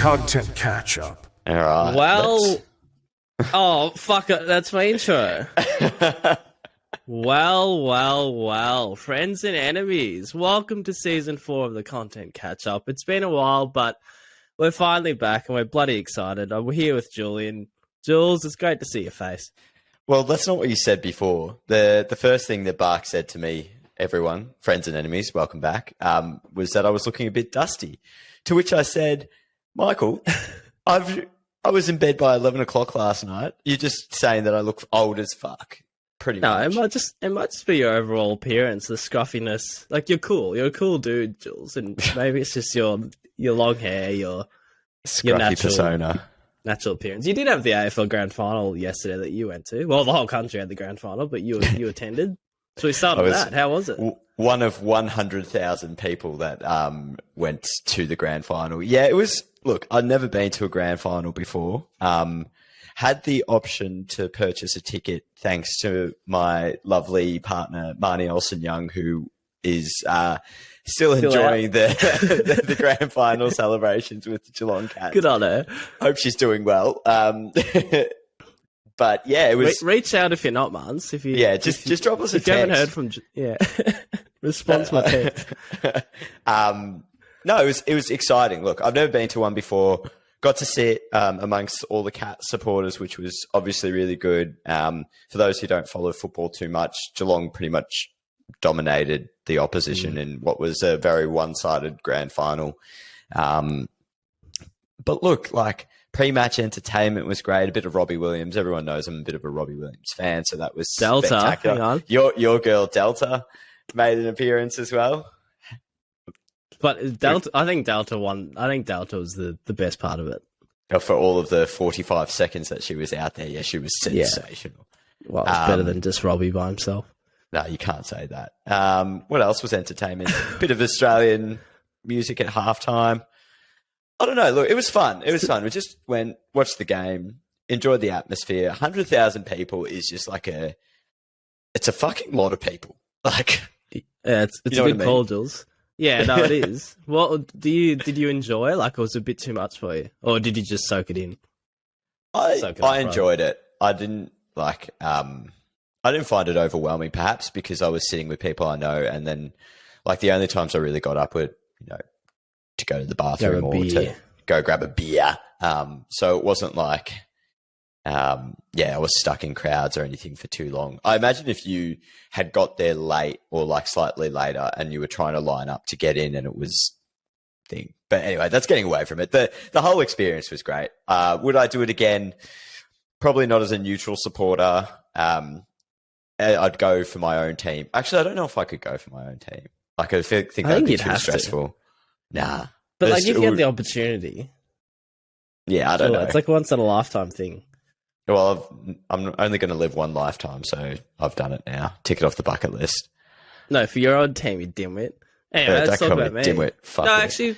content catch-up. All right. Well, oh, fuck it. That's my intro. Well. Friends and enemies, welcome to Season 4 of the Content Catch-Up. It's been a while, but we're finally back and we're bloody excited. I'm here with Julian. Jules, it's great to see your face. Well, that's not what you said before. The first thing that Bark said to me, everyone, friends and enemies, welcome back, was that I was looking a bit dusty. To which I said, Michael, I was in bed by 11 o'clock last night. You're just saying that I look old as fuck. Pretty much. It might just be your overall appearance, the scruffiness. Like, you're cool. You're a cool dude, Jules. And maybe it's just your long hair, your Scruffy persona. Natural appearance. You did have the AFL Grand Final yesterday that you went to. Well, the whole country had the Grand Final, but you attended. So we started with that. How was it? One of 100,000 people that went to the Grand Final. Yeah, it was. Look, I'd never been to a Grand Final before. Had the option to purchase a ticket thanks to my lovely partner, Marnie Olsen-Young, who is still enjoying the Grand Final celebrations with the Geelong Cats. Good on her. Hope she's doing well. But yeah, it was. Reach out if you're not, Mans. Just drop us a text. If you haven't heard from, response my text. No, it was exciting. Look, I've never been to one before. Got to sit amongst all the Cat supporters, which was obviously really good. For those who don't follow football too much, Geelong pretty much dominated the opposition in what was a very one-sided grand final. But look, like, pre-match entertainment was great. A bit of Robbie Williams. Everyone knows I'm a bit of a Robbie Williams fan, so that was Delta. spectacular. Hang on. Your girl Delta made an appearance as well. But Delta, I think Delta won. I think Delta was the best part of it. For all of the 45 seconds that she was out there, yeah, she was sensational. Yeah. Well, it's better than just Robbie by himself. No, you can't say that. What else was entertainment? A bit of Australian music at halftime. I don't know. Look, it was fun. We just went, watched the game, enjoyed the atmosphere. 100,000 people is just like it's a fucking lot of people. Like, yeah, it's a big call, Jules. Yeah, no, it is. What did you enjoy? Like, it was a bit too much for you, or did you just soak it in? I enjoyed it. I didn't I didn't find it overwhelming, perhaps because I was sitting with people I know, and then like the only times I really got up were, to go to the bathroom or to go grab a beer. So it wasn't like, I was stuck in crowds or anything for too long. I imagine if you had got there late or like slightly later and you were trying to line up to get in and it was thing. But anyway, that's getting away from it. The whole experience was great. Would I do it again? Probably not as a neutral supporter. I'd go for my own team. Actually, I don't know if I could go for my own team. Like, I think that'd be too stressful. Nah. But like, if you had the opportunity. Yeah, I don't know. It's like once in a lifetime thing. Well, I'm only going to live one lifetime, so I've done it now. Tick it off the bucket list. No, for your own team, you dimwit. Anyway, let's talk about me. Dimwit. Fuck no, it. Actually,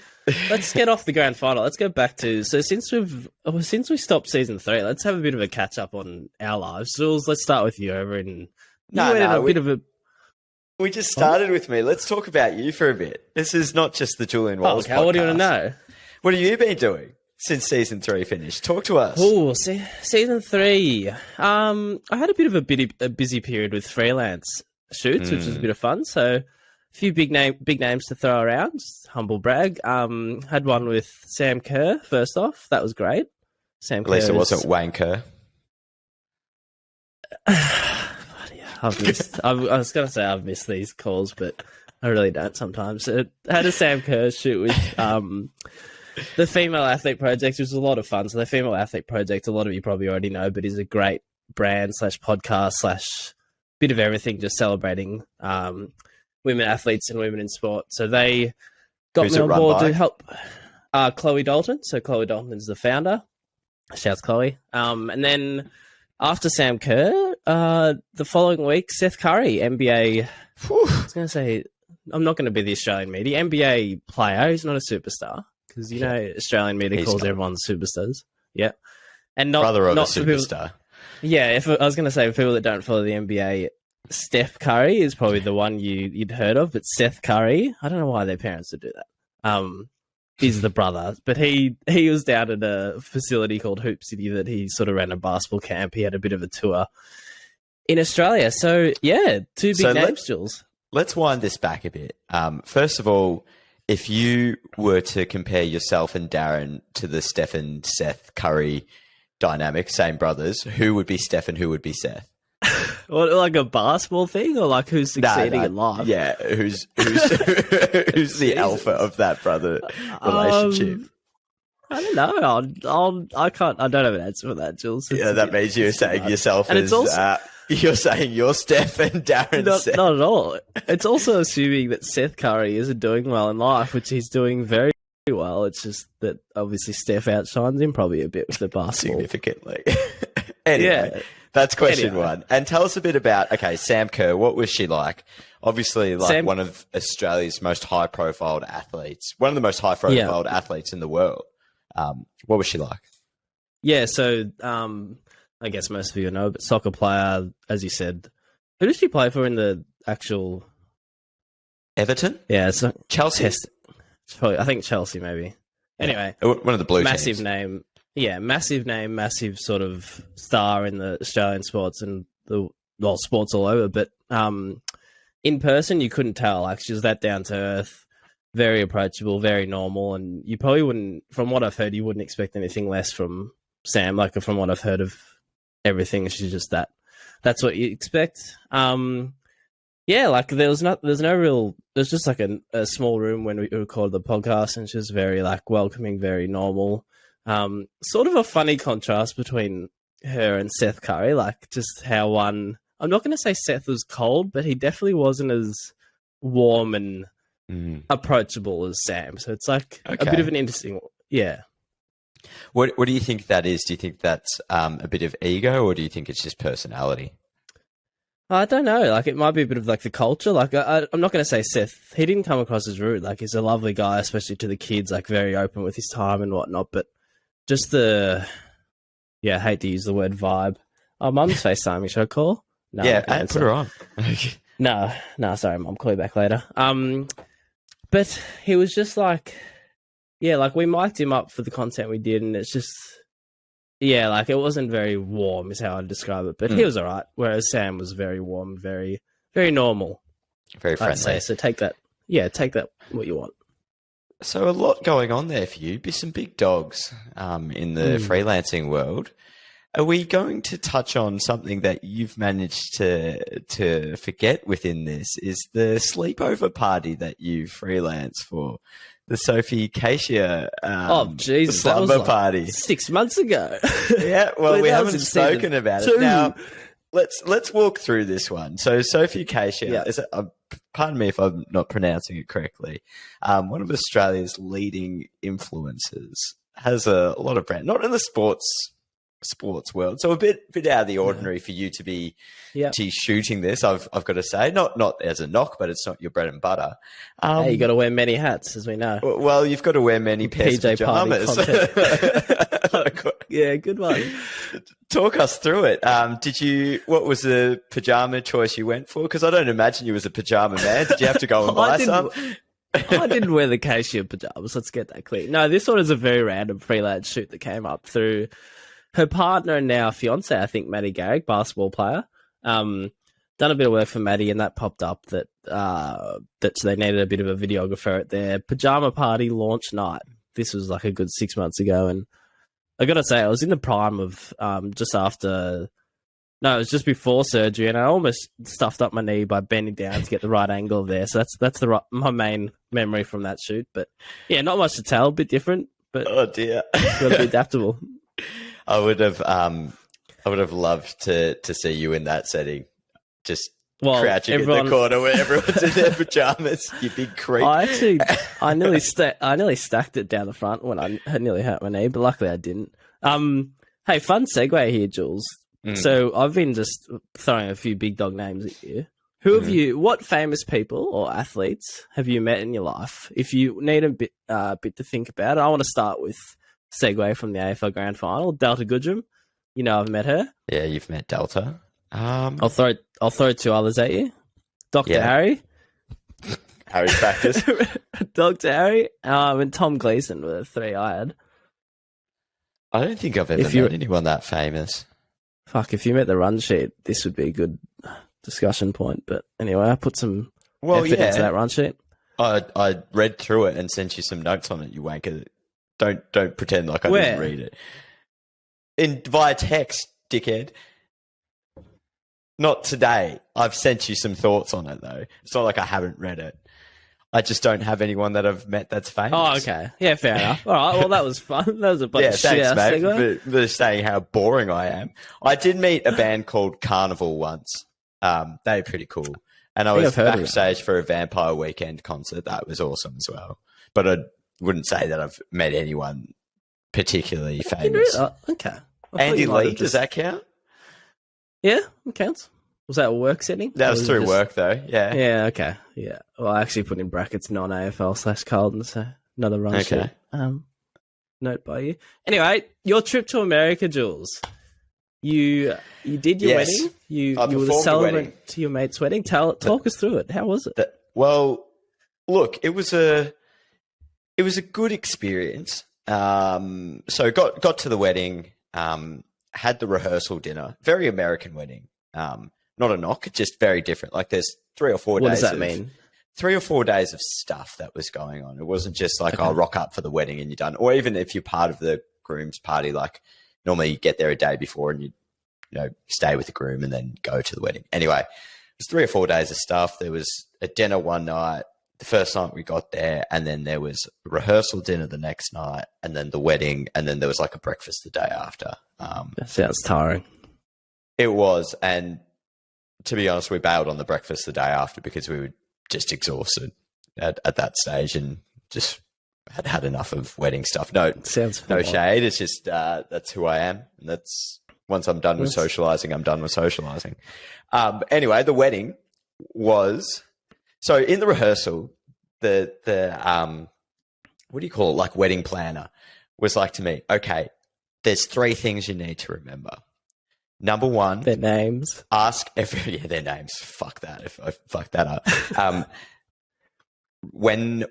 let's get off the grand final. Let's go back to since we stopped season 3, let's have a bit of a catch up on our lives. Jules, let's start with you over in. We just started with me. Let's talk about you for a bit. This is not just the Julian Walls podcast. What do you want to know? What have you been doing since season 3 finished? Talk to us. Oh, season 3. I had a bit of a busy period with freelance shoots, which was a bit of fun. So, a few big names to throw around. Just humble brag. Had one with Sam Kerr. First off, that was great. At least it wasn't Wanker. I was going to say I've missed these calls, but I really don't sometimes. I had a Sam Kerr shoot with the Female Athlete Project, which was a lot of fun. So the Female Athlete Project, a lot of you probably already know, but is a great brand / podcast / bit of everything, just celebrating women athletes and women in sport. So they got me on board to help Chloe Dalton. So Chloe Dalton is the founder. Shouts Chloe. And then after Sam Kerr, the following week, Seth Curry, NBA. I was going to say, I'm not going to be the Australian media. NBA player, he's not a superstar. Because, Australian media calls everyone superstars. Yeah. And not brother of not a superstar. I was going to say, for people that don't follow the NBA, Steph Curry is probably the one you'd heard of, but Seth Curry, I don't know why their parents would do that. is the brother, but he was down at a facility called Hoop City that he sort of ran a basketball camp. He had a bit of a tour in Australia. So, yeah, two big names, Jules. Let's wind this back a bit. First of all, if you were to compare yourself and Darren to the Steph and Seth Curry dynamic, same brothers, who would be Steph and who would be Seth? What, like a basketball thing, or like who's succeeding in life? Yeah, who's the alpha of that brother relationship? I don't know. I can't. I don't have an answer for that, Jules. Yeah, that means you're saying yourself and as also, you're saying you're Steph and Darren. Seth. Not at all. It's also assuming that Seth Curry isn't doing well in life, which he's doing very well. It's just that obviously Steph outshines him probably a bit with the basketball. Significantly. Anyway. Yeah. That's question one. And tell us a bit about, Sam Kerr. What was she like? Obviously, one of Australia's most high-profiled athletes. One of the most high-profiled athletes in the world. What was she like? Yeah, so I guess most of you know, but soccer player, as you said. Who did she play for in the actual... Everton? Yeah, it's Chelsea? I think Chelsea, maybe. Anyway. One of the blue massive teams. Name. Yeah, massive name, massive sort of star in the Australian sports and sports all over. But in person, you couldn't tell. Like, she was that down to earth, very approachable, very normal. And you probably wouldn't, from what I've heard, you wouldn't expect anything less from Sam. Like, from what I've heard of everything, she's just that. That's what you expect. Yeah, like there's just like a small room when we recorded the podcast, and she was very like welcoming, very normal. Sort of a funny contrast between her and Seth Curry, like just how one, I'm not going to say Seth was cold, but he definitely wasn't as warm and approachable as Sam. So it's like a bit of an interesting, yeah. What do you think that is? Do you think that's a bit of ego, or do you think it's just personality? I don't know. Like, it might be a bit of like the culture. Like, I'm not going to say Seth. He didn't come across as rude. Like, he's a lovely guy, especially to the kids. Like, very open with his time and whatnot. But just I hate to use the word vibe. Oh, Mum's FaceTiming. Should I call? No, yeah, put her on. No, sorry, Mum. Call you back later. But he was just like, yeah, like we mic'd him up for the content we did, and it's just. Yeah, like it wasn't very warm is how I'd describe it, but he was all right, whereas Sam was very warm, very, very normal. Very friendly. I'd say. So take that what you want. So a lot going on there for you. Be some big dogs in the freelancing world. Are we going to touch on something that you've managed to forget within this? Is the sleepover party that you freelance for? The Sophie Cassia slumber party 6 months ago. Yeah, well, we haven't spoken about it. Now, let's walk through this one. So Sophie Cassia, pardon me if I'm not pronouncing it correctly, one of Australia's leading influencers, has a lot of brand, not in the sports world, so a bit out of the ordinary for you to be shooting this. I've got to say, not as a knock, but it's not your bread and butter. Hey, you got to wear many hats, as we know. Well, you've got to wear many pairs of pajamas. Yeah, good one. Talk us through it. What was the pajama choice you went for? Because I don't imagine you was a pajama man. Did you have to go and buy some? I didn't wear the Cassia pajamas. Let's get that clear. No, this one is a very random freelance shoot that came up through her partner and now fiance, I think, Maddie Garrick, basketball player. Done a bit of work for Maddie, and that popped up that they needed a bit of a videographer at their pajama party launch night. This was like a good 6 months ago, and I got to say, I was in the prime of it was just before surgery, and I almost stuffed up my knee by bending down to get the right angle there. So that's my main memory from that shoot. But yeah, not much to tell, a bit different, but oh dear, got to be adaptable. I would have loved to see you in that setting, just crouching in the corner where everyone's in their pajamas. You big creep. I nearly stacked it down the front when I nearly hurt my knee, but luckily I didn't. Hey, fun segue here, Jules. So I've been just throwing a few big dog names at you. What famous people or athletes have you met in your life? If you need a bit to think about it, I want to start with segue from the AFL Grand Final. Delta Goodrum, I've met her. Yeah, you've met Delta. I'll throw two others at you. Dr. Harry. Harry's practice. Dr. Harry, and Tom Gleeson were the three I had. I don't think I've ever met anyone that famous. Fuck, if you met the run sheet, this would be a good discussion point. But anyway, I put some effort into that run sheet. I read through it and sent you some notes on it, you wanker. Don't pretend like I didn't read it. Via text, dickhead. Not today. I've sent you some thoughts on it, though. It's not like I haven't read it. I just don't have anyone that I've met that's famous. Oh, okay. Yeah, fair enough. All right, well, that was fun. That was a bunch of shit. Thanks, mate, for saying how boring I am. I did meet a band called Carnival once. They were pretty cool. And I was backstage for a Vampire Weekend concert. That was awesome as well. But I wouldn't say that I've met anyone particularly famous. Okay. Andy Lee, does that count? Yeah, it counts. Was that a work setting? That was through work, though. Yeah. Yeah, okay. Yeah. Well, I actually put in brackets non-AFL/Carlton, so another run sheet. Note by you. Anyway, your trip to America, Jules. You did your wedding. You were the celebrant to your mate's wedding. Talk us through it. How was it? Well, look, it was a good experience. So got to the wedding, had the rehearsal dinner. Very American wedding. Not a knock, just very different. Like there's 3 or 4 days. What does that mean? 3 or 4 days of stuff that was going on. It wasn't just like, I'll rock up for the wedding and you're done. Or even if you're part of the groom's party, like normally you get there a day before and you stay with the groom and then go to the wedding. Anyway, it was 3 or 4 days of stuff. There was a dinner one night, the first night we got there, and then there was a rehearsal dinner the next night, and then the wedding, and then there was like a breakfast the day after. That sounds tiring. It was, and to be honest, we bailed on the breakfast the day after because we were just exhausted at that stage and just had enough of wedding stuff. No shade. It's just that's who I am. And that's once I'm done with socializing, I'm done with socializing. Anyway, the wedding was so in the rehearsal. The what do you call it? Like wedding planner was like to me, okay, there's 3 things you need to remember. Number 1, their names. Ask their names. Fuck that. If I fuck that up. When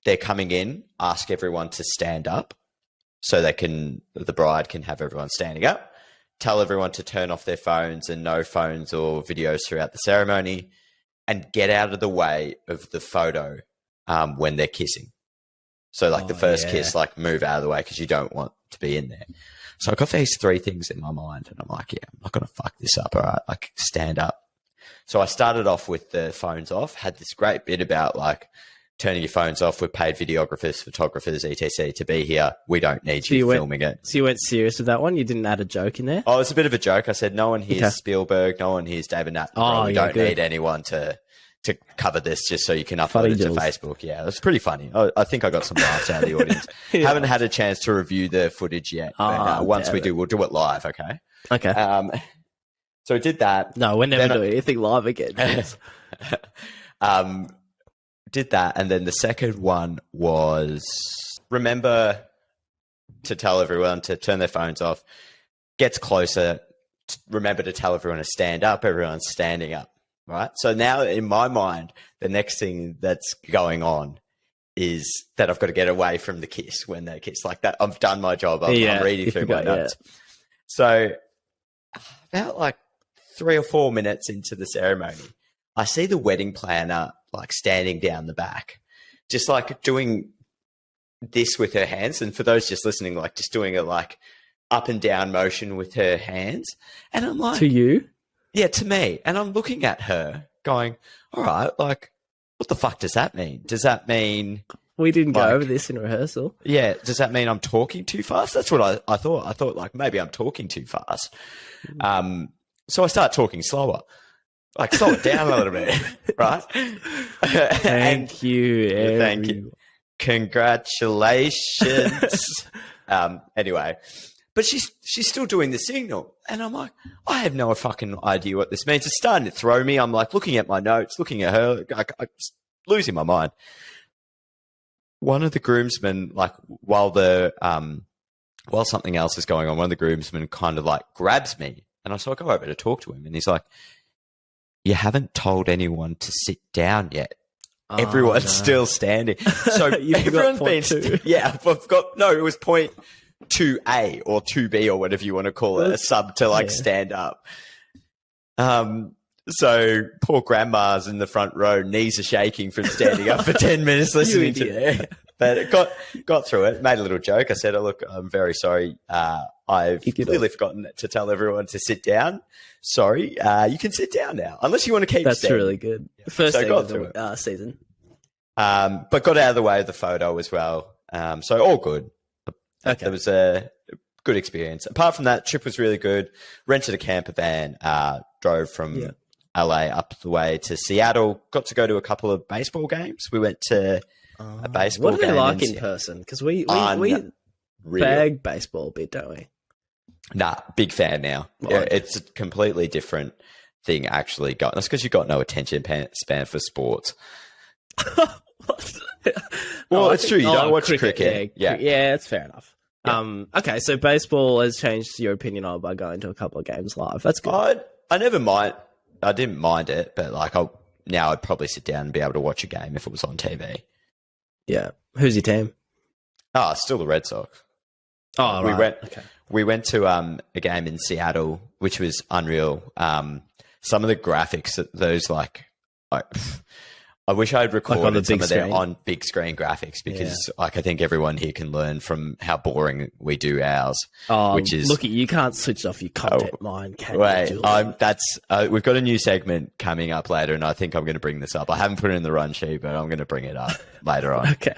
they're coming in, ask everyone to stand up so the bride can have everyone standing up. Tell everyone to turn off their phones and no phones or videos throughout the ceremony, and get out of the way of the photo when they're kissing. So like the first kiss, like move out of the way because you don't want to be in there. So I got these 3 things in my mind and I'm like, yeah, I'm not going to fuck this up. All right. Like stand up. So I started off with the phones off, had this great bit about like turning your phones off. We're paid videographers, photographers, etc. to be here. We don't need you filming it. So you went serious with that one? You didn't add a joke in there? Oh, it's a bit of a joke. I said, no one hears Spielberg. No one hears David Attenborough. We don't need anyone to cover this just so you can upload it to Facebook. Yeah, it's pretty funny. I think I got some laughs out of the audience. Haven't had a chance to review the footage yet. But, once we do, we'll do it live, okay? Okay. So I did that. No, we're never doing anything live again. Did that, and then the second one was remember to tell everyone to turn their phones off. Gets closer. Remember to tell everyone to stand up. Everyone's standing up. Right. So now in my mind, the next thing that's going on is that I've got to get away from the kiss when they kiss like that. I've done my job. I'm reading through my notes. So about like 3 or 4 minutes into the ceremony, I see the wedding planner like standing down the back, just like doing this with her hands. And for those just listening, like just doing a like up and down motion with her hands. And I'm like, to you? Yeah, to me. And I'm looking at her going, all right, like, what the fuck does that mean? Does that mean... We didn't go over this in rehearsal. Yeah. Does that mean I'm talking too fast? That's what I thought. I thought, like, maybe I'm talking too fast. So I start talking slower. Like, slow it down a little bit, right? Thank you. Thank you. Congratulations. Anyway... But she's still doing the signal. And I'm like, I have no fucking idea what this means. It's starting to throw me. I'm like looking at my notes, looking at her, I'm losing my mind. One of the groomsmen, like while something else is going on, one of the groomsmen kind of like grabs me. And so I go over to talk to him. And he's like, you haven't told anyone to sit down yet. everyone's still standing. So everyone's been, I've got, no, it was point 2A or 2B or whatever you want to call it, a sub to like stand up. So poor grandma's in the front row, knees are shaking from standing up for 10 minutes listening to it. But it got through it, made a little joke. I said, oh, look, I'm very sorry. I've clearly forgotten to tell everyone to sit down. Sorry, you can sit down now, unless you want to keep standing. That's really good. First thing of the season. But got out of the way of the photo as well. So all good. Okay. It was a good experience. Apart from that, trip was really good. Rented a camper van, drove from LA up the way to Seattle. Got to go to a couple of baseball games. We went to a baseball game. What are they like in person? Because we bag baseball a bit, don't we? Nah, big fan now. Yeah, it's a completely different thing actually. That's because you've got no attention span for sports. Well, it's true. You don't watch cricket. Yeah, that's fair enough. Yeah. Okay, so baseball has changed your opinion on by going to a couple of games live. That's good. I never mind. I didn't mind it, but like now I'd probably sit down and be able to watch a game if it was on TV. Yeah. Who's your team? Still the Red Sox. Oh, right. We went to a game in Seattle, which was unreal. Some of the graphics, those I wish I had recorded some of them on big screen graphics because I think everyone here can learn from how boring we do ours. Which is look, you can't switch off your content mind, can you? We've got a new segment coming up later, and I think I'm going to bring this up. I haven't put it in the run sheet, but I'm going to bring it up later on. Okay.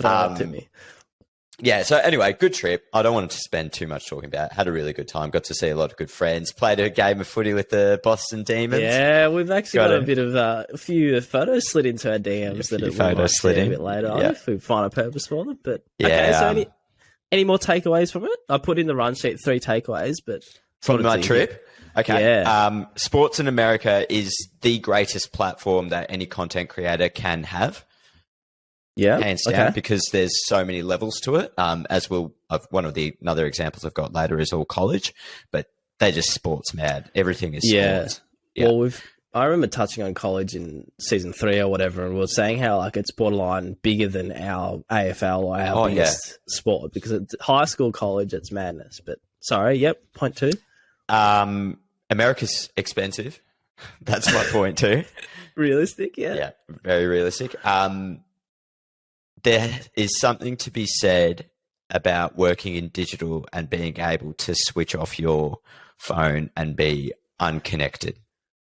To me. Yeah, so anyway, good trip. I don't want to spend too much talking about it. Had a really good time. Got to see a lot of good friends. Played a game of footy with the Boston Demons. Yeah, we've actually got a bit of a few photos slid into our DMs that we'll see a bit later on if we find a purpose for them. But okay, so any more takeaways from it? I put in the run sheet 3 takeaways, but from my trip. Okay. Yeah. Sports in America is the greatest platform that any content creator can have. Yeah, hands down, because there's so many levels to it. One of the other examples I've got later is all college, but they're just sports mad. Everything is sports. Yeah. Well, I remember touching on college in season 3 or whatever, and we were saying how it's borderline bigger than our AFL or our biggest sport, because it's high school, college, it's madness. But sorry, point 2. America's expensive. That's my point too. Realistic, yeah. Yeah, very realistic. There is something to be said about working in digital and being able to switch off your phone and be unconnected.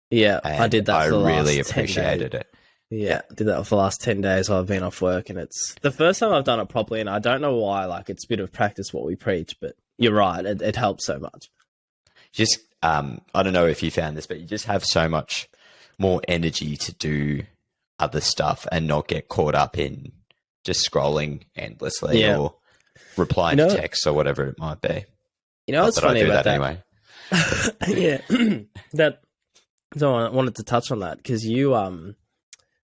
Yeah, and I did that. I really appreciated it. Yeah, I did that for the last 10 days while I've been off work, and it's the first time I've done it properly, and I don't know why. It's a bit of practice what we preach, but you're right. It helps so much. Just, I don't know if you found this, but you just have so much more energy to do other stuff and not get caught up in just scrolling endlessly or replying to texts or whatever it might be. What's funny about that? Anyway. So I wanted to touch on that because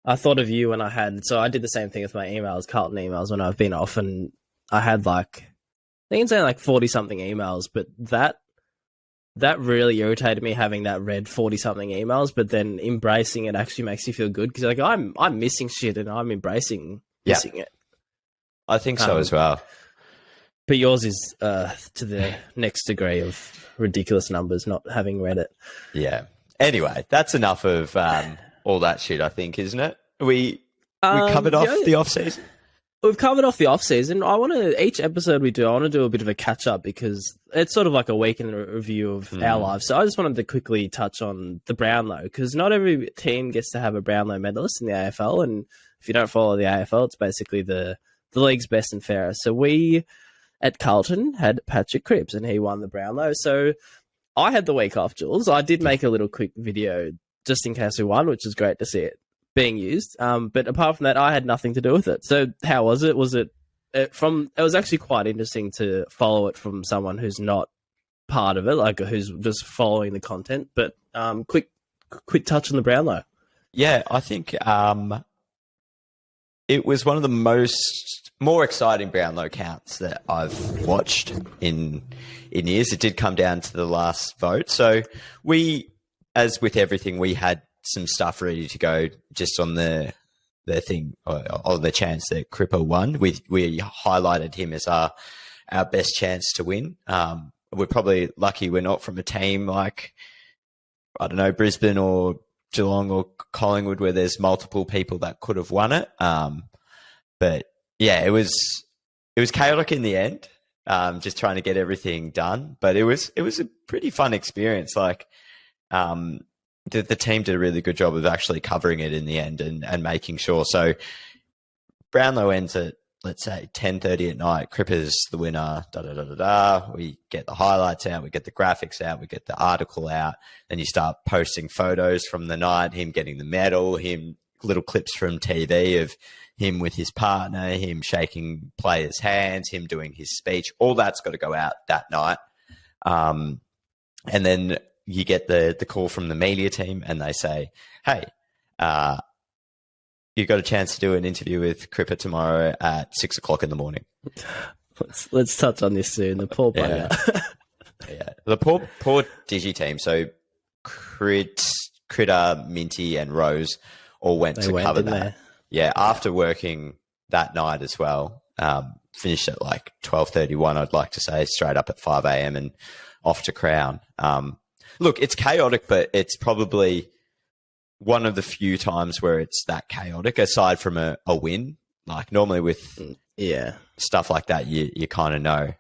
I thought of you when I did the same thing with my emails, Carlton emails, when I've been off, and I had I think it's only 40 something emails, but that really irritated me, having that read 40 something emails, but then embracing it actually makes you feel good because I'm missing shit and I'm embracing missing it. I think so as well. But yours is to the next degree of ridiculous numbers, not having read it. Yeah. Anyway, that's enough of all that shit, I think, isn't it? We covered off the off-season? We've covered off the off-season. Each episode we do, I want to do a bit of a catch-up because it's sort of like a week in review of our lives. So I just wanted to quickly touch on the Brownlow, because not every team gets to have a Brownlow medalist in the AFL, and if you don't follow the AFL, it's basically the league's best and fairest. So we, at Carlton, had Patrick Cripps, and he won the Brownlow. So I had the week off, Jules. I did make a little quick video just in case we won, which is great to see it being used. But apart from that, I had nothing to do with it. So how was it? It was actually quite interesting to follow it from someone who's not part of it, who's just following the content. But quick touch on the Brownlow. Yeah, I think it was one of the more exciting Brownlow counts that I've watched in years. It did come down to the last vote. So we, as with everything, we had some stuff ready to go just on the the thing or the chance that Cripper won. We highlighted him as our best chance to win. We're probably lucky we're not from a team like, I don't know, Brisbane or Geelong or Collingwood, where there's multiple people that could have won it. But yeah, it was chaotic in the end, just trying to get everything done. But it was a pretty fun experience. Like, the team did a really good job of actually covering it in the end and making sure. So Brownlow ends at, let's say, 10:30 at night. Cripper's the winner. We get the highlights out. We get the graphics out. We get the article out. Then you start posting photos from the night, him getting the medal, him little clips from TV of him with his partner, him shaking players' hands, him doing his speech. All that's got to go out that night. And then you get the call from the media team and they say, hey, you've got a chance to do an interview with Cripper tomorrow at 6:00 in the morning. Let's touch on this soon. The poor player. Yeah. The poor Digi team. So Critter, Minty and Rose all went to cover that. There. Yeah, after working that night as well, finished at like 12:31, I'd like to say, straight up at 5 a.m. and off to Crown. Look, it's chaotic, but it's probably one of the few times where it's that chaotic, aside from a win. Like normally with stuff like that, you kind of know.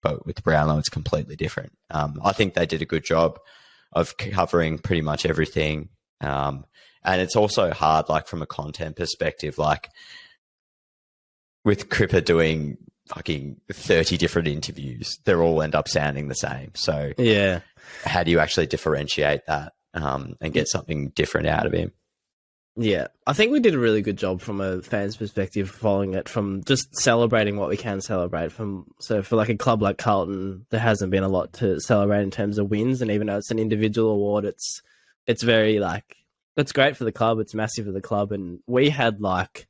But with Brownlow, it's completely different. I think they did a good job of covering pretty much everything. And it's also hard, like from a content perspective, like with Cripper doing fucking 30 different interviews, they all end up sounding the same. So yeah, how do you actually differentiate that and get something different out of him? Yeah, I think we did a really good job from a fan's perspective, following it from just celebrating what we can celebrate. So for like a club like Carlton, there hasn't been a lot to celebrate in terms of wins, and even though it's an individual award, it's very like, it's great for the club, it's massive for the club, and we had like,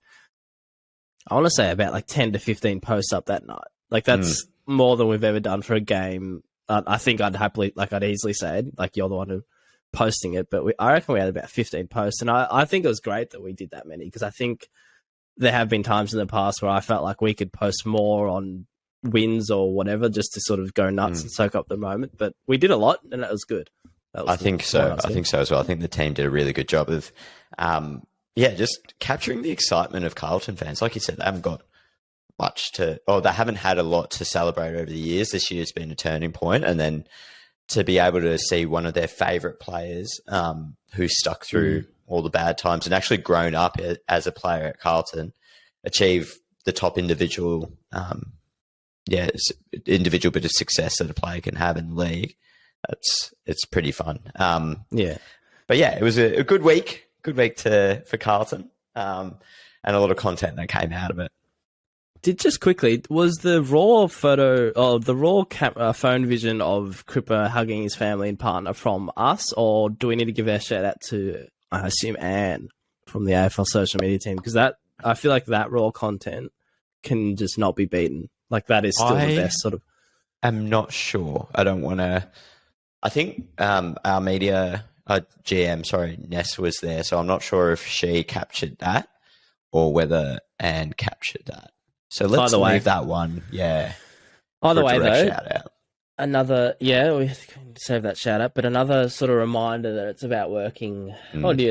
I want to say about like 10 to 15 posts up that night. Like that's more than we've ever done for a game. I think I'd easily say it, like you're the one who posting it, but I reckon we had about 15 posts, and I think it was great that we did that many, because I think there have been times in the past where I felt like we could post more on wins or whatever just to sort of go nuts and soak up the moment, but we did a lot and that was good. I think so as well. I think the team did a really good job of just capturing the excitement of Carlton fans. Like you said, they haven't got much they haven't had a lot to celebrate over the years. This year's been a turning point, and then to be able to see one of their favourite players who stuck through all the bad times and actually grown up as a player at Carlton achieve the top individual bit of success that a player can have in the league. It's pretty fun. But yeah, it was a good week for Carlton, and a lot of content that came out of it. Just quickly, was the raw photo or the raw phone vision of Cripper hugging his family and partner from us, or do we need to give our shout out to, I assume, Anne from the AFL social media team? Because I feel like that raw content can just not be beaten. Like that is still the best sort of. I'm not sure. I don't want to. I think our media GM, Ness was there, so I'm not sure if she captured that or whether Anne captured that. So let's leave that one. Yeah. Either way, though, shout out. We can save that shout out, but another sort of reminder that it's about working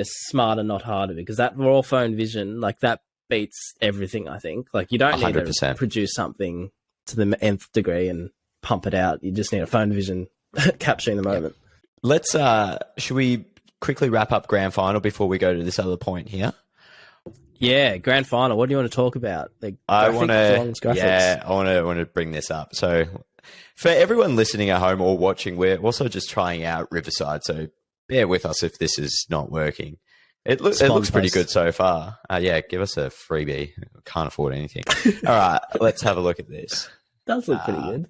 smarter, not harder, because that raw phone vision, like that beats everything, I think. Like you don't 100%. Need to produce something to the nth degree and pump it out. You just need a phone vision capturing the moment. Yep. Let's, should we quickly wrap up grand final before we go to this other point here? Yeah, grand final. What do you want to talk about? I want to bring this up. So, for everyone listening at home or watching, we're also just trying out Riverside. So, bear with us if this is not working. It looks pretty good so far. Give us a freebie. Can't afford anything. All right, let's have a look at this. Does look pretty good.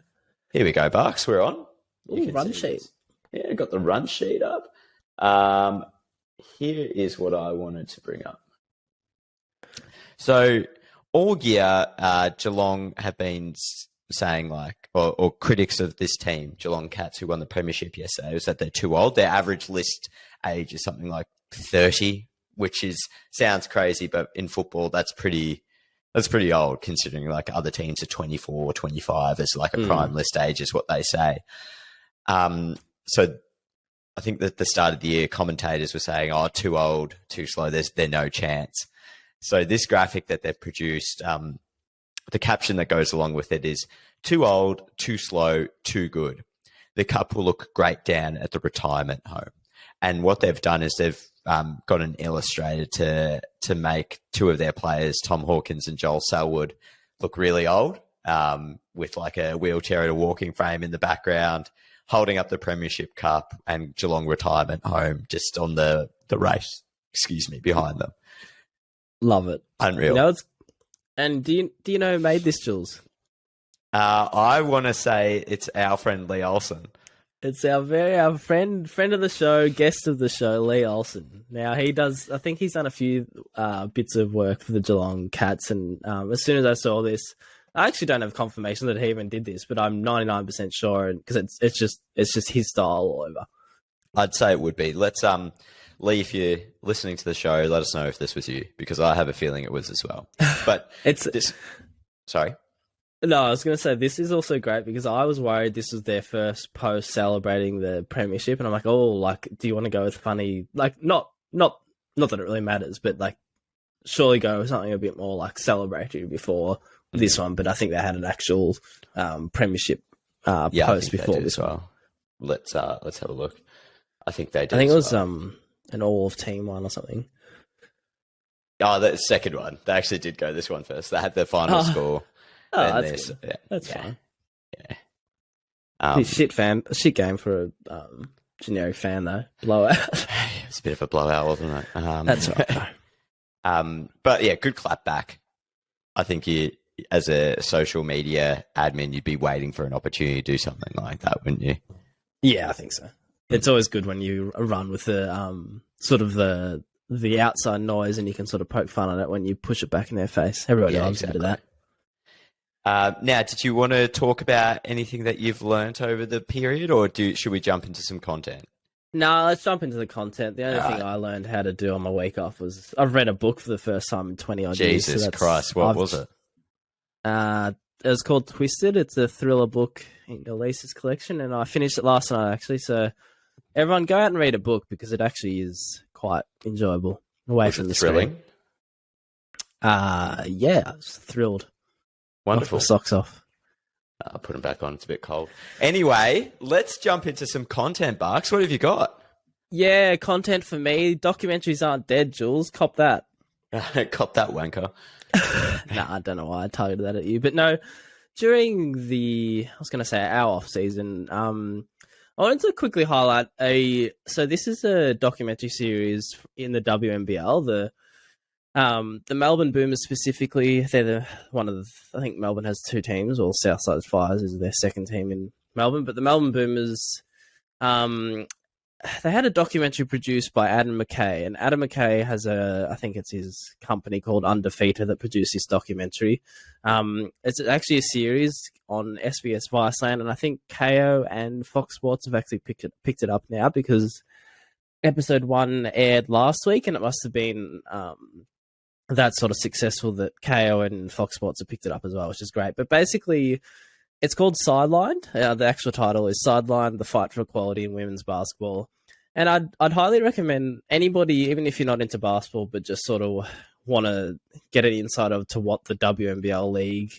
Here we go, Bucks. We're on. Ooh, run sheet. Yeah, got the run sheet up. Here is what I wanted to bring up. So all year, Geelong have been saying or critics of this team, Geelong Cats, who won the premiership yesterday, was that they're too old. Their average list age is something like 30, which sounds crazy, but in football, that's pretty old considering like other teams are 24, 25 as like a prime list age is what they say. So I think that the start of the year, commentators were saying, "Oh, too old, too slow. There's no chance." So this graphic that they've produced, the caption that goes along with it is "Too old, too slow, too good. The cup will look great down at the retirement home." And what they've done is they've got an illustrator to make two of their players, Tom Hawkins and Joel Selwood, look really old, with like a wheelchair and a walking frame in the background, holding up the Premiership Cup and Geelong retirement home just on the race, behind them. Love it. Unreal. And do you know who made this, Jules? I want to say it's our friend Lee Olsen. It's our friend of the show, guest of the show, Lee Olsen. Now I think he's done a few bits of work for the Geelong Cats, and as soon as I saw this, I actually don't have confirmation that he even did this, but I'm 99% sure because it's just his style all over. I'd say it would be. Let's Lee, if you're listening to the show, let us know if this was you, because I have a feeling it was as well. But sorry. No, I was going to say this is also great because I was worried this was their first post celebrating the Premiership, and I'm like, oh, like, do you want to go with funny, like, not that it really matters, but like, surely go with something a bit more like celebratory before this one. But I think they had an actual Premiership post before this one. Let's have a look. I think they did. I think it was an all of team one or something. Oh, the second one. They actually did go this one first. They had their final score. Oh, that's good. That's fine. Yeah. Shit game for a generic fan though. Blowout. It was a bit of a blowout, wasn't it? That's right. But yeah, good clap back. I think you, as a social media admin, you'd be waiting for an opportunity to do something like that, wouldn't you? Yeah, I think so. It's always good when you run with the sort of the outside noise, and you can sort of poke fun at it when you push it back in their face. Everybody loves a bit of that. Now, did you want to talk about anything that you've learnt over the period, or should we jump into some content? No, let's jump into the content. The only thing I learned how to do on my week off was I've read a book for the first time in 20-odd years. Jesus Christ, what was it? It was called Twisted. It's a thriller book in Elise's collection, and I finished it last night, actually. So everyone go out and read a book because it actually is quite enjoyable. Away from the thrilling? Yeah, I was thrilled. Wonderful. Socks off. I'll put them back on. It's a bit cold. Anyway, let's jump into some content, Barks. What have you got? Yeah, content for me. Documentaries aren't dead, Jules. Cop that. Cop that, wanker. Nah, I don't know why I targeted that at you. But no, during our off season, I wanted to quickly highlight so this is a documentary series in the WNBL, the Melbourne Boomers specifically. They're I think Melbourne has two teams, or Southside Fires is their second team in Melbourne. But the Melbourne Boomers, they had a documentary produced by Adam McKay, and Adam McKay has I think it's his company called Undefeated that produced this documentary. It's actually a series on SBS Viceland, and I think KO and Fox Sports have actually picked it up now because episode 1 aired last week, and it must have been that sort of successful that KO and Fox Sports have picked it up as well, which is great. But basically, it's called Sidelined. The actual title is Sidelined: The Fight for Equality in Women's Basketball. And I'd highly recommend anybody, even if you're not into basketball, but just sort of want to get an insight to what the WNBL league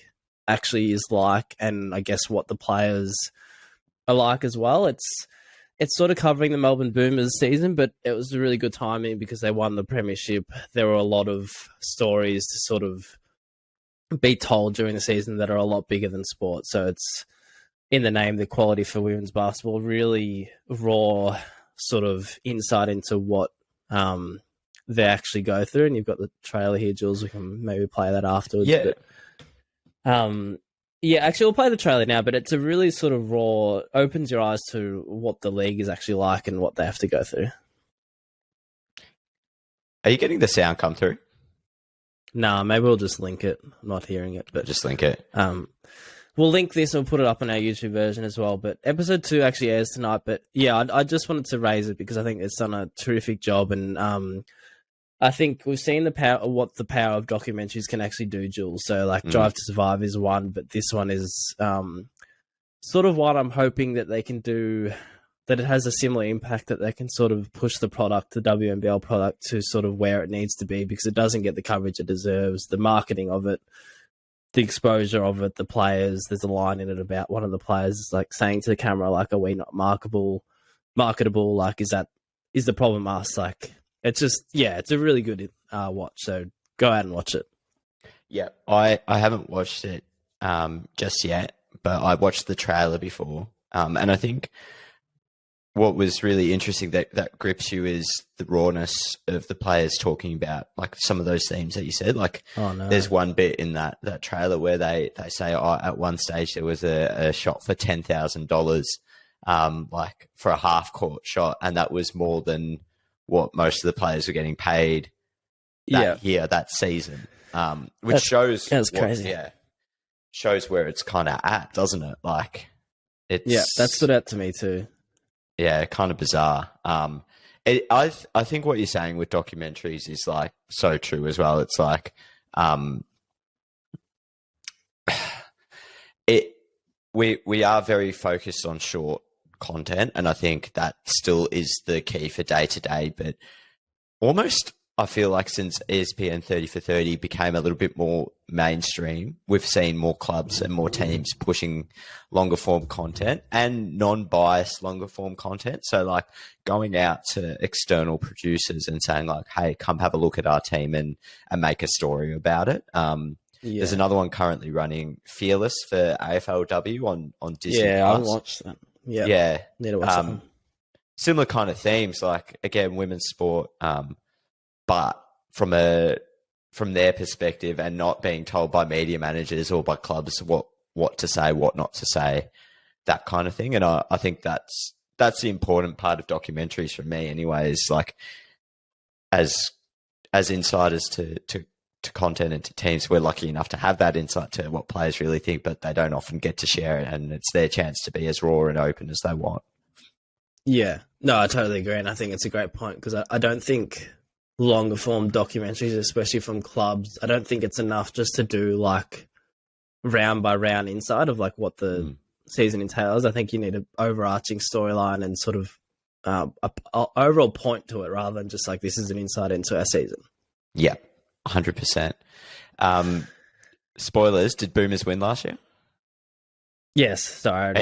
actually is like, and I guess what the players are like as well. It's sort of covering the Melbourne Boomers season, but it was a really good timing because they won the premiership. There were a lot of stories to sort of be told during the season that are a lot bigger than sport. So it's in the name, the quality for women's basketball, really raw sort of insight into what they actually go through. And you've got the trailer here, Jules. We can maybe play that afterwards. Yeah. But, yeah, actually, we'll play the trailer now, but it's a really sort of raw, opens your eyes to what the league is actually like and what they have to go through. Are you getting the sound come through? Nah, maybe we'll just link it. I'm not hearing it, but just link it. We'll link this and we'll put it up on our YouTube version as well. But episode 2 actually airs tonight. But yeah, I just wanted to raise it because I think it's done a terrific job, and I think we've seen the power of documentaries can actually do, Jules. So like Drive to Survive is one, but this one is sort of what I'm hoping that they can do, that it has a similar impact, that they can sort of push the product, the WNBL product, to sort of where it needs to be, because it doesn't get the coverage it deserves, the marketing of it, the exposure of it, the players. There's a line in it about one of the players like saying to the camera, like, are we not marketable? Like, is the problem us? Like, it's just, yeah, it's a really good watch. So go out and watch it. Yeah, I haven't watched it just yet, but I watched the trailer before. And I think what was really interesting that grips you is the rawness of the players talking about like some of those themes that you said. Like, there's one bit in that trailer where they say, at one stage there was a shot for $10,000, like for a half court shot, and that was more than what most of the players were getting paid that season. Which shows that's crazy. Yeah, shows where it's kind of at, doesn't it? Like, that stood out to me too. Yeah, kind of bizarre. I think what you're saying with documentaries is like so true as well. It's like we are very focused on short content, and I think that still is the key for day to day. But almost, I feel like since ESPN 30 for 30 became a little bit more mainstream, we've seen more clubs and more teams pushing longer form content and non-biased longer form content. So like going out to external producers and saying like, hey, come have a look at our team and make a story about it. There's another one currently running, Fearless, for AFLW on Disney+. Yeah, I watched that. Yeah. Need to watch that. Similar kind of themes, like, again, women's sport, but from their perspective, and not being told by media managers or by clubs what to say, what not to say, that kind of thing. And I think that's the important part of documentaries for me anyway, is like, as insiders to content and to teams, we're lucky enough to have that insight to what players really think, but they don't often get to share it, and it's their chance to be as raw and open as they want. Yeah, no, I totally agree. And I think it's a great point, because I don't think longer form documentaries, especially from clubs, I don't think it's enough just to do like round by round insight of like what the season entails. I think you need an overarching storyline and sort of a overall point to it, rather than just like, this is an insight into our season. Yeah, 100%. Spoilers, did Boomers win last year? Yes, sorry, I already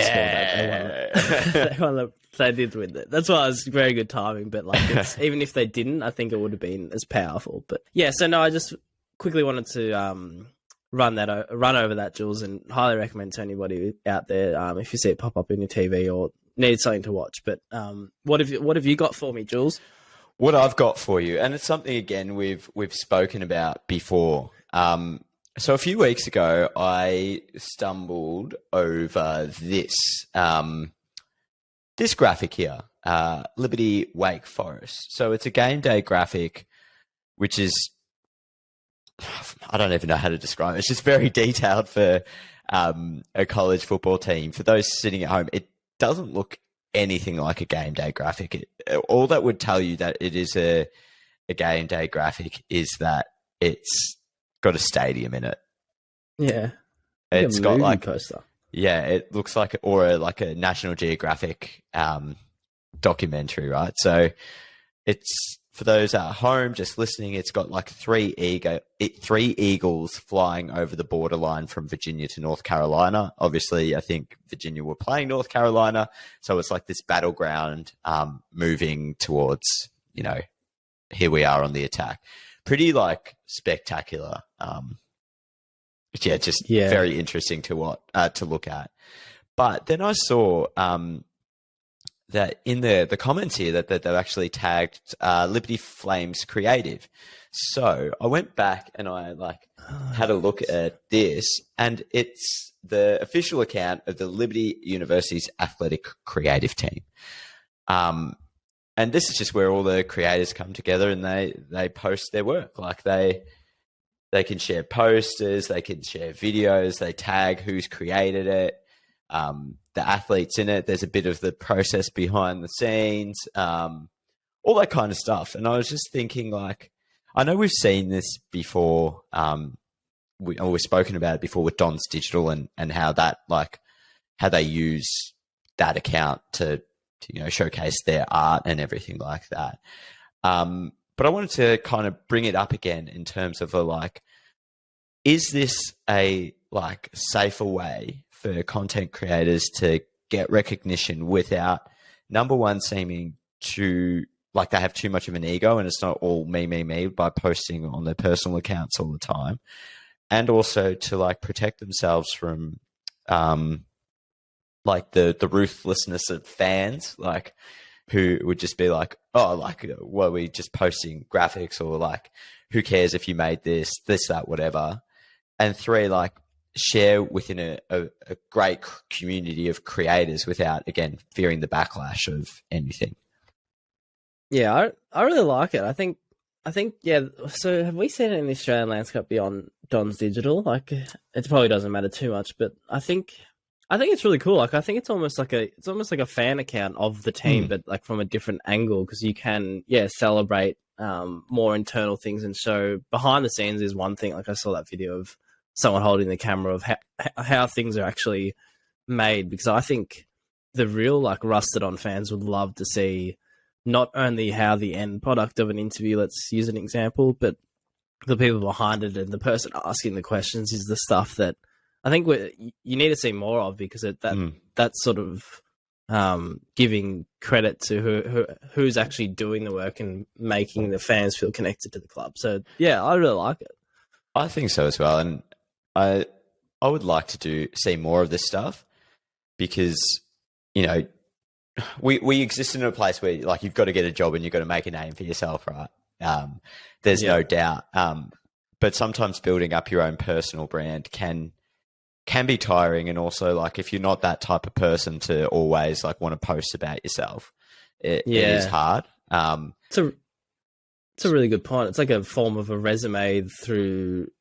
spoiled that. They did win that. That's why it was very good timing. But like, even if they didn't, I think it would have been as powerful. But yeah, so no, I just quickly wanted to run over that, Jules, and highly recommend to anybody out there, if you see it pop up in your TV or need something to watch. But what have you got for me, Jules? What I've got for you, and it's something again we've spoken about before. So a few weeks ago, I stumbled over this this graphic here, Liberty Wake Forest. So it's a game day graphic, which is, I don't even know how to describe it. It's just very detailed for a college football team. For those sitting at home, it doesn't look anything like a game day graphic. All that would tell you that it is a game day graphic is that it's got a stadium in it. Yeah. It's got like poster. Yeah, it looks like like a National Geographic documentary, right? So it's, for those at home just listening, it's got like three eagles flying over the borderline from Virginia to North Carolina. Obviously, I think Virginia were playing North Carolina, so it's like this battleground moving towards, here we are on the attack. Pretty like spectacular. Very interesting to look at. But then I saw that in the comments here that they've actually tagged Liberty Flames Creative. So I went back and I had a look at this, and it's the official account of the Liberty University's athletic creative team. And this is just where all the creators come together and they post their work. Like they can share posters, they can share videos, they tag who's created it, the athletes in it. There's a bit of the process behind the scenes, all that kind of stuff. And I was just thinking, like, I know we've seen this before. We've spoken about it before with Don's Digital and how that, like, how they use that account to showcase their art and everything like that. But I wanted to kind of bring it up again in terms of is this a safer way for content creators to get recognition without, number one, seeming to they have too much of an ego and it's not all me by posting on their personal accounts all the time, and also to protect themselves from the ruthlessness of fans, who would just be well, we just posting graphics, or who cares if you made this, that, whatever. And three, share within a great community of creators without, again, fearing the backlash of anything. Yeah, I really like it. I think, yeah. So have we seen it in the Australian landscape beyond Don's Digital? It probably doesn't matter too much, but I think it's really cool. I think it's almost like a fan account of the team, but from a different angle, because you can, celebrate more internal things and show behind the scenes is one thing. I saw that video of someone holding the camera of how things are actually made, because I think the real rusted on fans would love to see not only how the end product of an interview, let's use an example, but the people behind it and the person asking the questions is the stuff that I think you need to see more of, because that's sort of giving credit to who's actually doing the work and making the fans feel connected to the club. So yeah, I really like it. I think so as well, and I would like to see more of this stuff, because we exist in a place where you've got to get a job and you've got to make a name for yourself, right? There's no doubt. But sometimes building up your own personal brand can be tiring, and also if you're not that type of person to always want to post about yourself, it is hard. It's a really good point. It's like a form of a resume through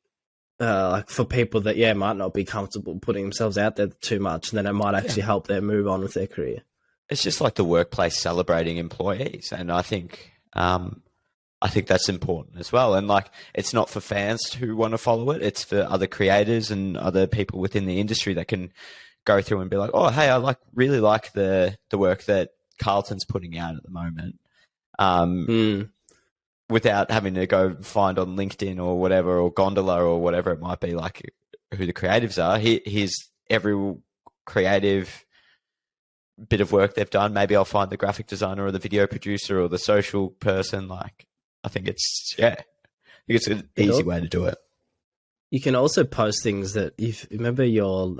for people that might not be comfortable putting themselves out there too much, and then it might actually help them move on with their career. It's just the workplace celebrating employees, and I think that's important as well. And it's not for fans who want to follow it; it's for other creators and other people within the industry that can go through and be like, "Oh, hey, I really like the work that Carlton's putting out at the moment," without having to go find on LinkedIn or whatever, or Gondola or whatever it might be, who the creatives are. Here's every creative bit of work they've done. Maybe I'll find the graphic designer or the video producer or the social person. I think it's an easy way to do it. You can also post things that, if remember your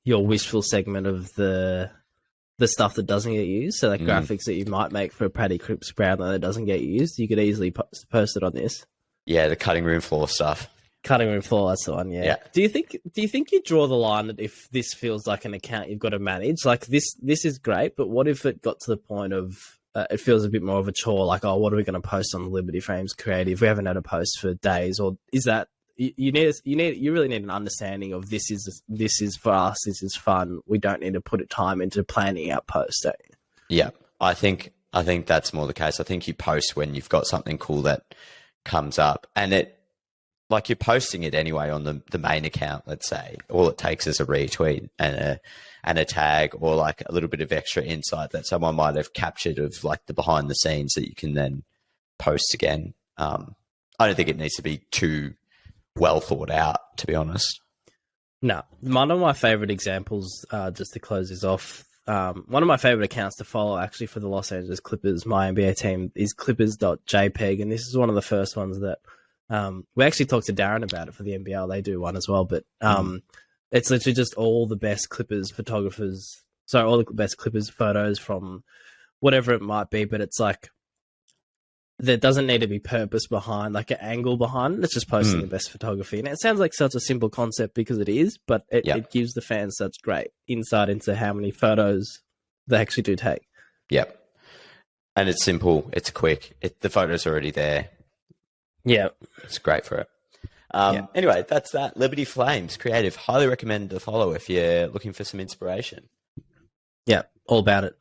wishful segment of the stuff that doesn't get used, so graphics that you might make for a Paddy Cripps brand that doesn't get used, you could easily post it on this. Yeah, the cutting room floor stuff. Cutting room floor, that's the one. Yeah. Do you think you draw the line that if this feels like an account you've got to manage, this is great, but what if it got to the point of it feels a bit more of a chore, what are we going to post on the Liberty Frames Creative? We haven't had a post for days, or is that you really need an understanding of this is for us, this is fun. We don't need to put time into planning out posts. Yeah, I think that's more the case. I think you post when you've got something cool that comes up, and it you're posting it anyway on the main account. Let's say all it takes is a retweet and a tag, or a little bit of extra insight that someone might have captured of the behind the scenes that you can then post again. I don't think it needs to be too well thought out, to be honest. No, one of my favorite examples, just to close this off, one of my favorite accounts to follow actually for the Los Angeles Clippers, my NBA team, is clippers.jpg, and this is one of the first ones that we actually talked to Darren about it for the NBL. They do one as well, but it's literally just all the best Clippers photographers, all the best Clippers photos from whatever it might be, but it's there doesn't need to be purpose behind, an angle behind it. It's just posting the best photography. And it sounds like such a simple concept, because it is, but it gives the fans such great insight into how many photos they actually do take. Yep. And it's simple. It's quick. The photos are already there. Yeah. It's great for it. Anyway, that's that. Liberty Flames Creative. Highly recommend to follow if you're looking for some inspiration. Yeah, all about it.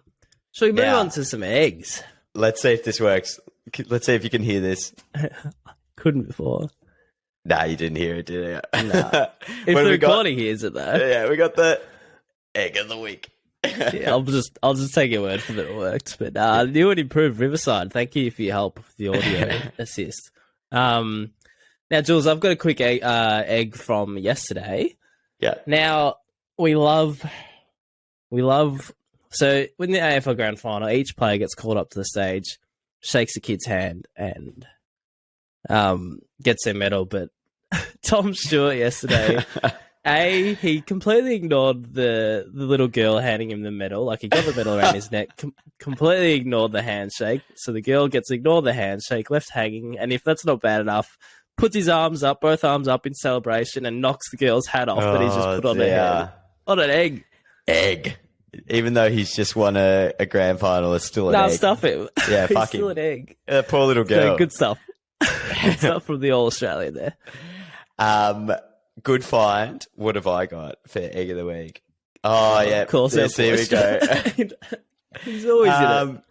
Shall we move on to some eggs? Let's see if this works. Let's see if you can hear this. Couldn't before. Nah, you didn't hear it, did you? Nah. If the recording hears it though. Yeah, we got the egg of the week. Yeah, I'll just take your word for that it worked. But new and improved Riverside. Thank you for your help with the audio assist. Now, Jules, I've got a quick egg from yesterday. Yeah. Now we love. So when the AFL Grand Final, each player gets called up to the stage, shakes a kid's hand, and gets their medal. But Tom Stewart yesterday, he completely ignored the little girl handing him the medal. Like, he got the medal around his neck, completely ignored the handshake. So the girl gets ignored the handshake, left hanging. And if that's not bad enough, puts his arms up, both arms up in celebration, and knocks the girl's hat off that he's just put on her head. On an egg. Egg. Even though he's just won a grand final, it's still an egg. No, stuff it. Yeah, fuck him. Still an egg. Poor little girl. So good stuff. Good stuff from the All Australian there. Good find. What have I got for egg of the week? Oh, yeah. Of course. There we go. He's always in it.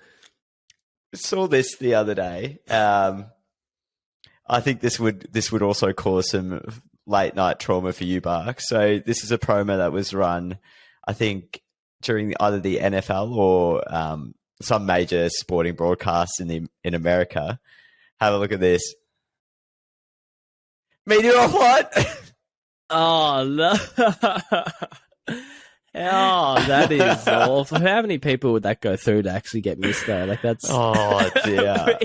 Saw this the other day. I think this would also cause some late night trauma for you, Bark. So this is a promo that was run, I think, during either the NFL or some major sporting broadcast in America. Have a look at this. Media offline. Oh no! Oh, that is awful. How many people would that go through to actually get missed though? Like, that's dear.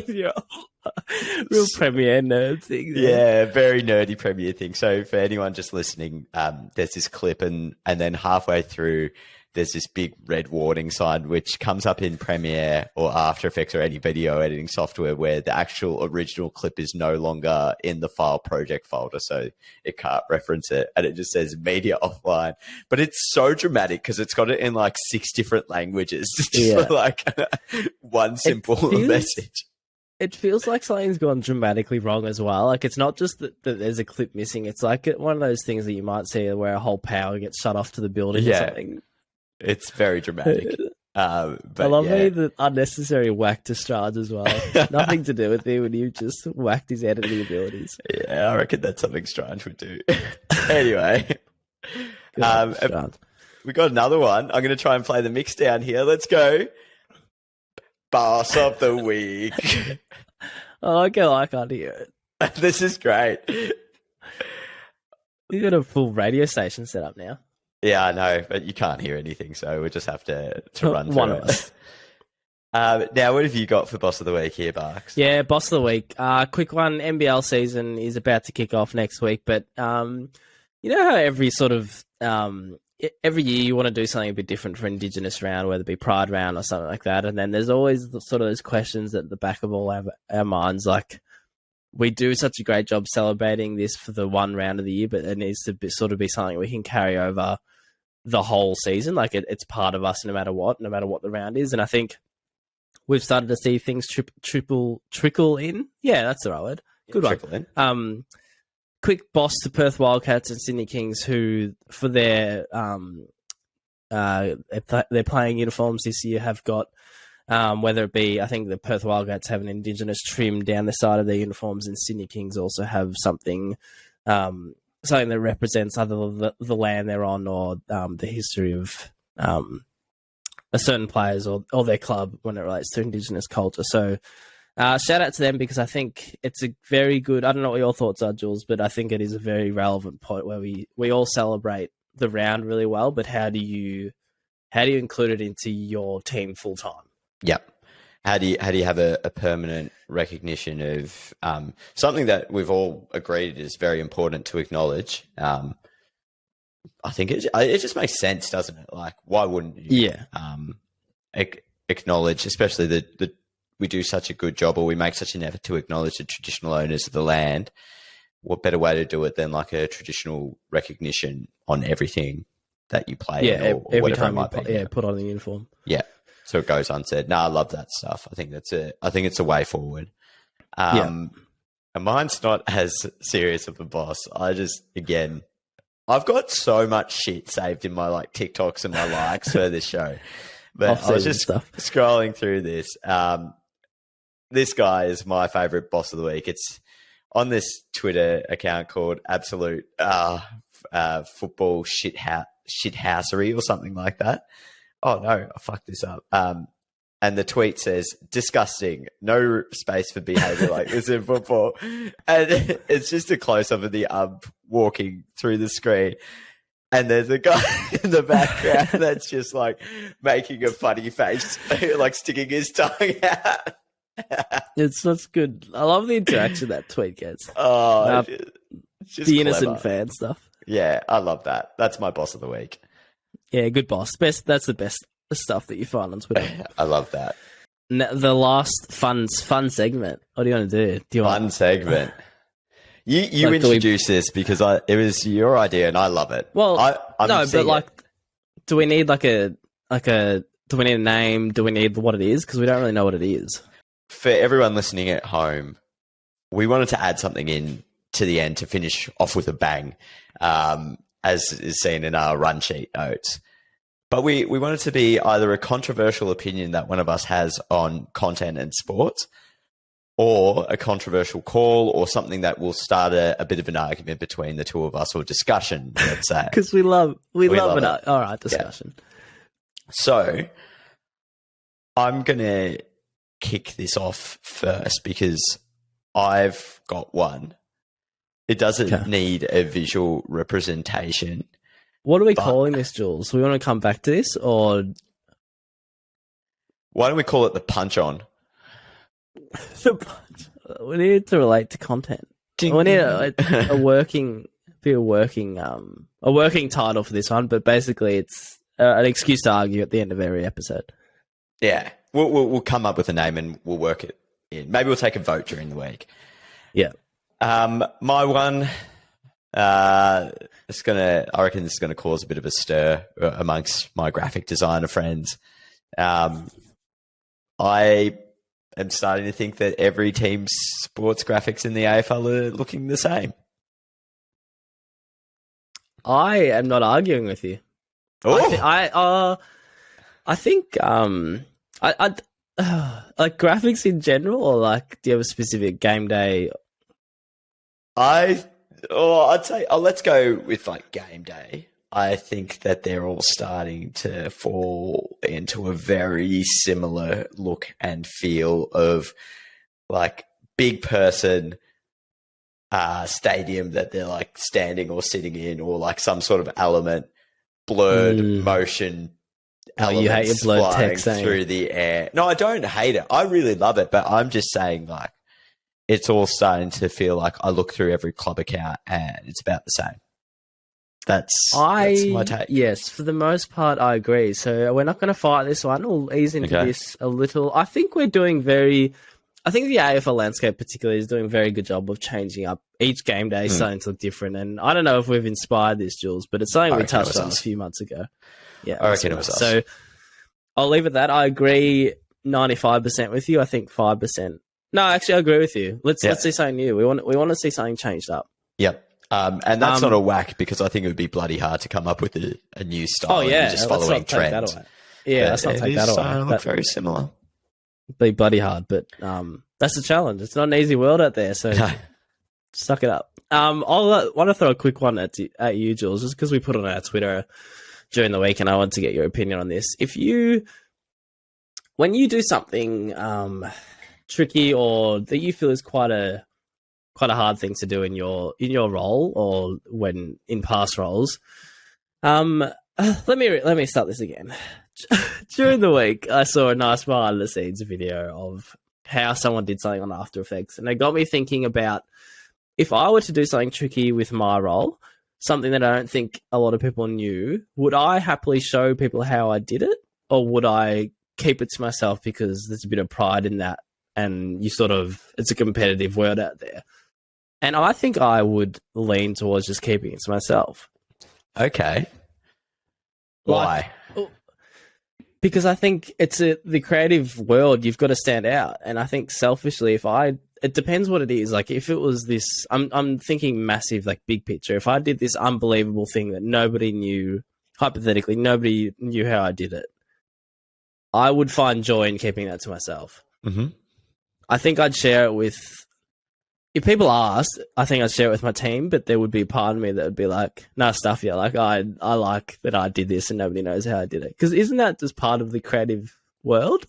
Real Premier nerd thing. Yeah, very nerdy Premier thing. So for anyone just listening, there's this clip and then halfway through there's this big red warning sign which comes up in Premiere or After Effects or any video editing software where the actual original clip is no longer in the file project folder, so it can't reference it, and it just says media offline. But it's so dramatic because it's got it in like 6 different languages, just for like one simple message. It feels like something's gone dramatically wrong as well. Like, it's not just that there's a clip missing. It's like one of those things that you might see where a whole power gets shut off to the building or something. It's very dramatic. But I love the unnecessary whack to Strauss as well. Nothing to do with him, and you just whacked his editing abilities. Yeah, I reckon that's something Strange would do. Anyway, we got another one. I'm going to try and play the mix down here. Let's go. Boss of the week. I can't hear it. This is great. You got a full radio station set up now. Yeah, I know, but you can't hear anything, so we just have to run through one of us. Now, what have you got for Boss of the Week here, Barks? Yeah, Boss of the Week. Quick one. NBL season is about to kick off next week, but you know how every sort of every year you want to do something a bit different for Indigenous round, whether it be Pride round or something like that, and then there's always sort of those questions at the back of all our minds, like, we do such a great job celebrating this for the one round of the year, but it needs to sort of be something we can carry over the whole season. Like, it's part of us no matter what the round is. And I think we've started to see things trickle in. Yeah, that's the right word. Good one. Trickle in. Quick boss to Perth Wildcats and Sydney Kings, who for their playing uniforms this year have got, whether it be, I think the Perth Wildcats have an Indigenous trim down the side of their uniforms, and Sydney Kings also have something that represents either the land they're on or the history of a certain players or their club when it relates to Indigenous culture. So shout out to them, because I think it's a very good, I don't know what your thoughts are, Jules, but I think it is a very relevant point where we all celebrate the round really well, but how do you include it into your team full time? Yep. How do you have a permanent recognition of something that we've all agreed is very important to acknowledge? I think it just makes sense, doesn't it? Like, why wouldn't you? Yeah. Acknowledge, especially that we do such a good job, or we make such an effort to acknowledge the traditional owners of the land. What better way to do it than like a traditional recognition on everything that you play? Yeah, or every time you put on the uniform. Yeah. So it goes unsaid. No, I love that stuff. I think it's a way forward. And mine's not as serious of a boss. I've got so much shit saved in my like TikToks and my likes for this show. But I was just scrolling through this. this guy is my favorite boss of the week. It's on this Twitter account called Absolute Football Shithousery or something like that. Oh no, I fucked this up. And the tweet says, "Disgusting. No space for behavior like this in football." And it's just a close up of the walking through the screen. And there's a guy in the background that's just like making a funny face, like sticking his tongue out. It's such good. I love the interaction that tweet gets. Oh, it's just the innocent clever. fan stuff. Yeah, I love that. That's my boss of the week. Yeah, good boss. That's the best stuff that you find on Twitter. I love that. The last fun segment. What do you want to do? Fun segment. You like, introduced this because it was your idea and I love it. Well, but like, do we need do we need a name? Do we need what it is? Because we don't really know what it is. For everyone listening at home, we wanted to add something in to the end to finish off with a bang, as is seen in our run sheet notes. But we want it to be either a controversial opinion that one of us has on content and sports, or a controversial call, or something that will start a bit of an argument between the two of us, or discussion, let's say. Because we love it. All right, discussion. Yeah. So I'm going to kick this off first because I've got one. It doesn't need a visual representation. What are we calling this, Jules? We want to come back to this, or why don't we call it the punch on? The punch. We need to relate to content. We need a working title for this one, but basically it's an excuse to argue at the end of every episode. Yeah, we'll come up with a name and we'll work it in. Maybe we'll take a vote during the week. Yeah. My one. I reckon this is gonna cause a bit of a stir amongst my graphic designer friends. I am starting to think that every team's sports graphics in the AFL are looking the same. I am not arguing with you. Oh. I think like graphics in general, or like do you have a specific game day? I'd say let's go with like game day. I think that they're all starting to fall into a very similar look and feel of like big person stadium that they're like standing or sitting in, or like some sort of element, blurred motion. You hate your blurred text through the air. No, I don't hate it. I really love it, but I'm just saying like it's all starting to feel like I look through every club account and it's about the same. That's my take. Yes, for the most part, I agree. So we're not going to fight this one. We'll ease into this a little. I think the AFL landscape particularly is doing a very good job of changing up each game day, starting to look different. And I don't know if we've inspired this, Jules, but it's something we touched on a few months ago. Yeah, I reckon it was us. So I'll leave it at that. I agree 95% with you. I think 5%. No, actually, I agree with you. Let's see something new. We want to see something changed up. Yep. And that's not a whack, because I think it would be bloody hard to come up with a new style. Oh yeah, just following trends. Yeah, let's not take that away. Look very similar. Be bloody hard, but that's the challenge. It's not an easy world out there, so suck it up. I want to throw a quick one at you, Jules, just because we put it on our Twitter during the week, and I want to get your opinion on this. When you do something tricky, or that you feel is quite a hard thing to do in your role, or when in past roles, let me start this again. During the week, I saw a nice behind the scenes video of how someone did something on After Effects, and it got me thinking about if I were to do something tricky with my role, something that I don't think a lot of people knew, would I happily show people how I did it, or would I keep it to myself because there's a bit of pride in that, and it's a competitive world out there? And I think I would lean towards just keeping it to myself. Okay. Why? Because I think it's the creative world, you've got to stand out. And I think selfishly, it depends what it is. Like if it was this, I'm thinking massive, like big picture. If I did this unbelievable thing that nobody knew, hypothetically, nobody knew how I did it, I would find joy in keeping that to myself. Mm-hmm. I think I'd share it with. If people asked, I think I'd share it with my team, but there would be a part of me that would be like, "Nah, stuff you." Like I like that I did this and nobody knows how I did it. Because isn't that just part of the creative world?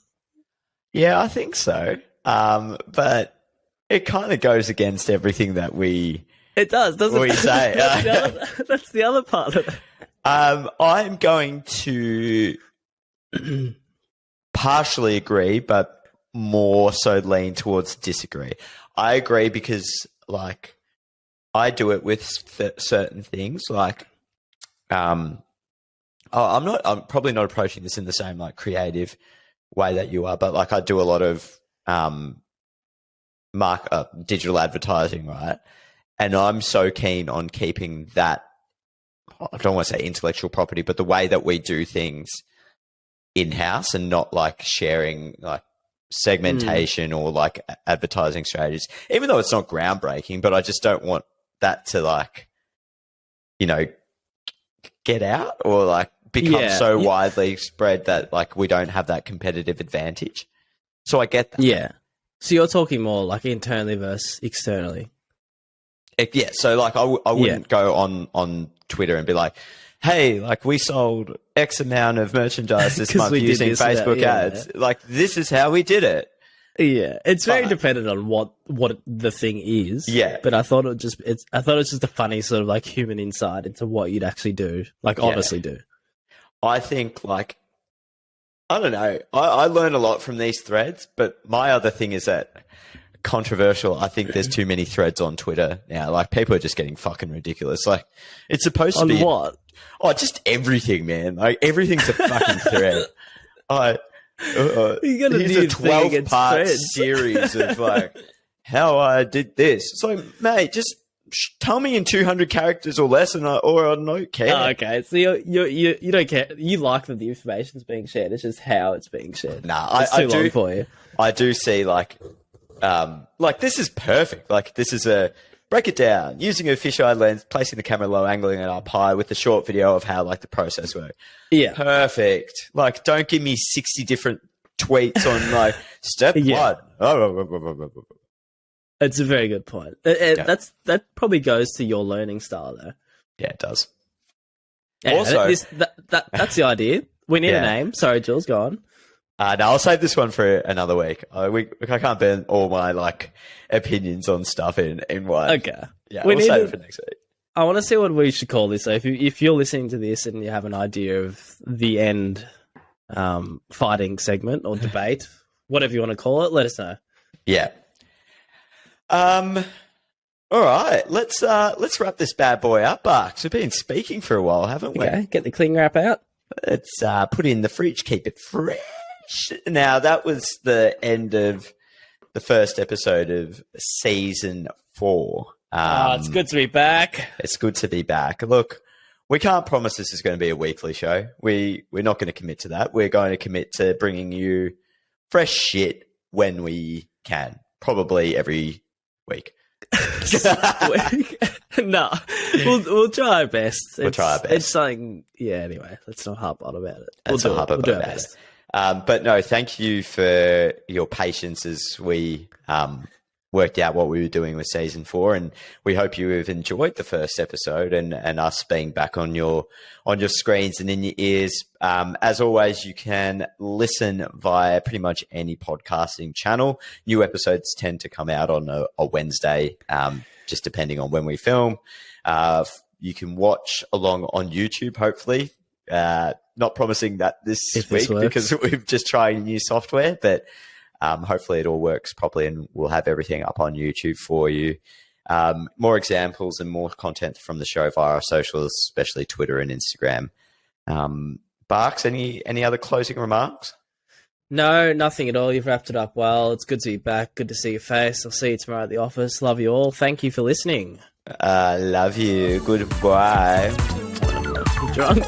Yeah, I think so. But it kind of goes against everything that we. It does, doesn't we it? say. That's the other part of it. I'm going to partially agree, but more so lean towards disagree. I agree because, like, I do it with certain things. Like, I'm probably not approaching this in the same like creative way that you are, but like I do a lot of digital advertising, right? And I'm so keen on keeping that. I don't want to say intellectual property, but the way that we do things in-house and not like sharing like segmentation or like advertising strategies, even though it's not groundbreaking, but I just don't want that to like, you know, get out or like become so widely spread that like we don't have that competitive advantage. So I get that. Yeah. So you're talking more like internally versus externally. Yeah. So like I wouldn't go on Twitter and be like, hey, like we sold X amount of merchandise this month using Facebook ads. Yeah. Like this is how we did it. Yeah, it's very dependent on what the thing is. Yeah, but I thought it's just a funny sort of like human insight into what you'd actually do, like honestly do. I think like I don't know. I learn a lot from these threads, but my other thing is that controversial. I think there's too many threads on Twitter now. Like people are just getting fucking ridiculous. Like it's supposed to be on what? Oh, just everything, man. Like everything's a fucking thread. You got a here's new a 12-part series of like how I did this. It's like, mate, just tell me in 200 characters or less, and I don't care. Oh, okay, so you don't care. You like that the information's being shared. It's just how it's being shared. Nah, it's too long for you. I do see like this is perfect. Like this is a break it down using a fisheye lens, placing the camera low, angling it up high with a short video of how like the process works. Yeah, perfect. Like don't give me 60 different tweets on like step one. It's a very good point. That probably goes to your learning style, though. Yeah, it does. Yeah, also, that's the idea. We need a name. Sorry, Jules, go on. No, I'll save this one for another week. I can't burn all my like opinions on stuff in one. Okay. Yeah, we'll save it for next week. I want to see what we should call this. So if you're listening to this and you have an idea of the end fighting segment or debate, whatever you want to call it, let us know. Yeah. All right, let's wrap this bad boy up, Barks. We've been speaking for a while, haven't we? Okay, get the cling wrap out. Let's put it in the fridge, keep it fresh. Now, that was the end of the first episode of season 4. It's good to be back. It's good to be back. Look, we can't promise this is going to be a weekly show. We're not going to commit to that. We're going to commit to bringing you fresh shit when we can, probably every week. No, we'll try our best. We'll try our best. It's something. Yeah. Anyway, let's not harp on about it. We'll do our best. But no, thank you for your patience as we worked out what we were doing with season 4, and we hope you have enjoyed the first episode and us being back on your screens and in your ears. As always, you can listen via pretty much any podcasting channel. New episodes tend to come out on a Wednesday, just depending on when we film. You can watch along on YouTube, hopefully. Not promising that this week because we've just tried new software, but hopefully it all works properly and we'll have everything up on YouTube for you. More examples and more content from the show via our socials, especially Twitter and Instagram. Barks, any other closing remarks? No, nothing at all. You've wrapped it up well. It's good to be back. Good to see your face. I'll see you tomorrow at the office. Love you all. Thank you for listening. Love you. Goodbye. I'm drunk.